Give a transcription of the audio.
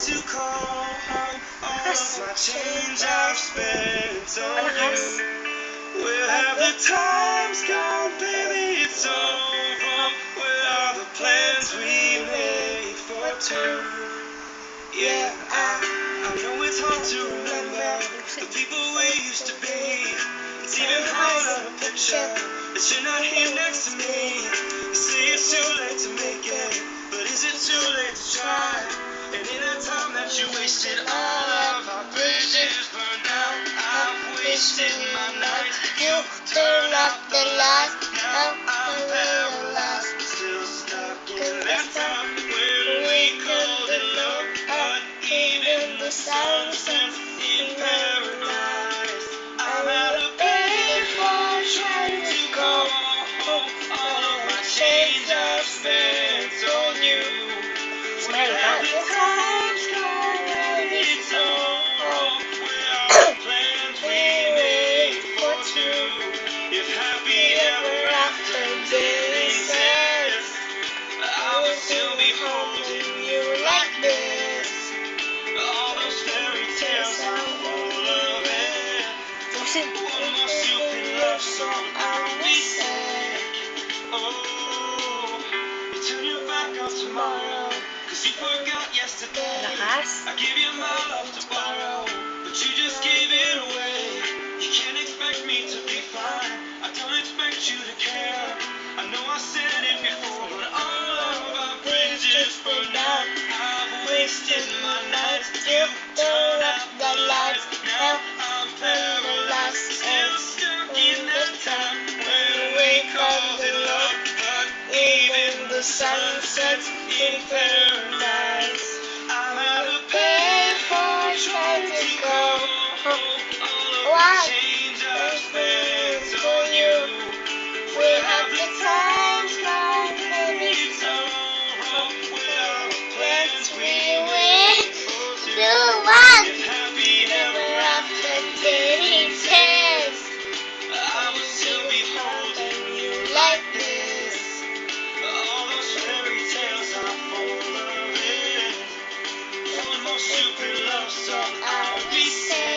To call home all of my change I've spent on you. Where have the times gone, baby? It's over. Where are the plans we made for two? Yeah, I know it's hard to remember the people we used to be. It's even harder to picture that you're not here next to me. You say it's too late to make it, but is it too late to try? And in that time that you wasted, all of our bridges burned out. I've wasted my nights. You turned off the lights. Now I'm paralyzed. Still stuck in that time where we called it love. But even the sunsets in paradise. I'm at a payphone trying to call home all of my change I've spent on you. Where have the times gone, baby? It's all where our plans we made for two. If happy ever after didn't exist, I would still be holding you like this. All those fairy tales are full of it. One more stupid love song, I'll be sick. Oh, you turn your back on tomorrow, 'cause you forgot yesterday. I give you my love to borrow, but you just gave it away. You can't expect me to be fine. I don't expect you to care. I know I said it before, but all of our bridges burned out. I've wasted my nights. You turned off the lights. Now I'm paralyzed. Still stuck in that time when we called it love. But even the sun sets in paradise. I'm at a payphone trying to go home. All of the change I've spent on you. Where have the times gone, baby? It's all where our plans we went to one. If happy ever after didn't exist, I would still be holding you like this. All those fairy tales are full of it. One more stupid love song, I'll be sad.